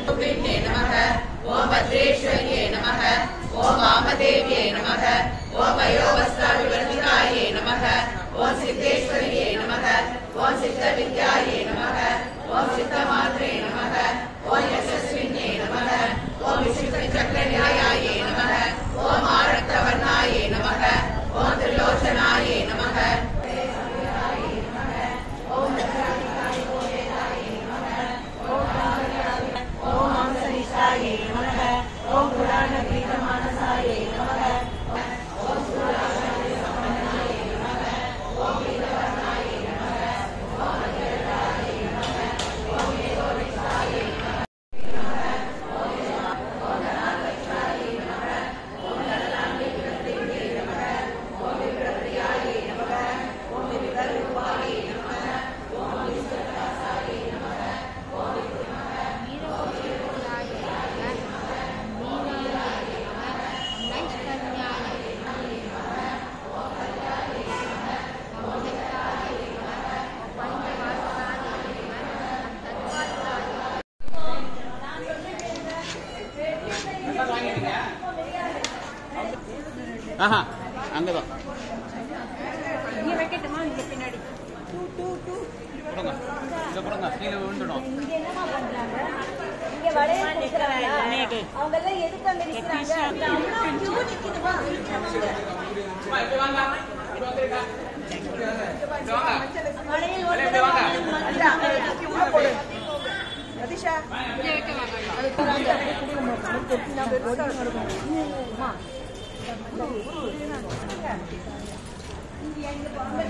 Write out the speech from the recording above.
ओम भद्रेश्वर्ये नमः। ओम वामदेव्ये नमः। ओम वयोवस्त्राविवर्धिताये नमः। ओम सिद्धेश्वर्ये नमः। ओम सिद्धविद्याये नमः। ओम सिद्धमात्रे नमः। ओम यशस्विन्ये नमः। ओम विशुद्धचक्रन्यायाये नमः। ओम आरक्तवर्णाये नमः। ओम त्रिलोचनाये नमः। ओम पुराणगीतमानसाये नमः। ओम सूर्यासनाय नमः। ओम वीरवर्णाय नमः। ओम अजराय नमः। ओम योगिसाय नमः। ओम धनालक्ष्माय नमः। ओम धनलांगिकृतिये नमः। ओम विप्रत्याय नमः। ओम विकल्पाय नमः। ओम विस्तरासाय नमः। ओम ஆஹா அங்கதான் இங்க வைக்கட்டுமா இங்க பின்னாடி போடுங்க இங்க போடுங்க கீழே விழுந்துடும். இங்க என்னமா பண்றாங்க? இங்க வளைய நிக்கறாங்க. அவங்க எல்லாம் எதுக்கு அங்க நிக்கறாங்க? அவ்வளவு கியூ நிக்குதுமா? சும்மா இப்படி வாங்க. வளையல் ஓடுறது உள்ள போடு. ரதிஷா இங்க வைக்க வாங்க. அது போறாங்க. நம்ம ரோட் அம்மா இங்க எங்க போறாங்க?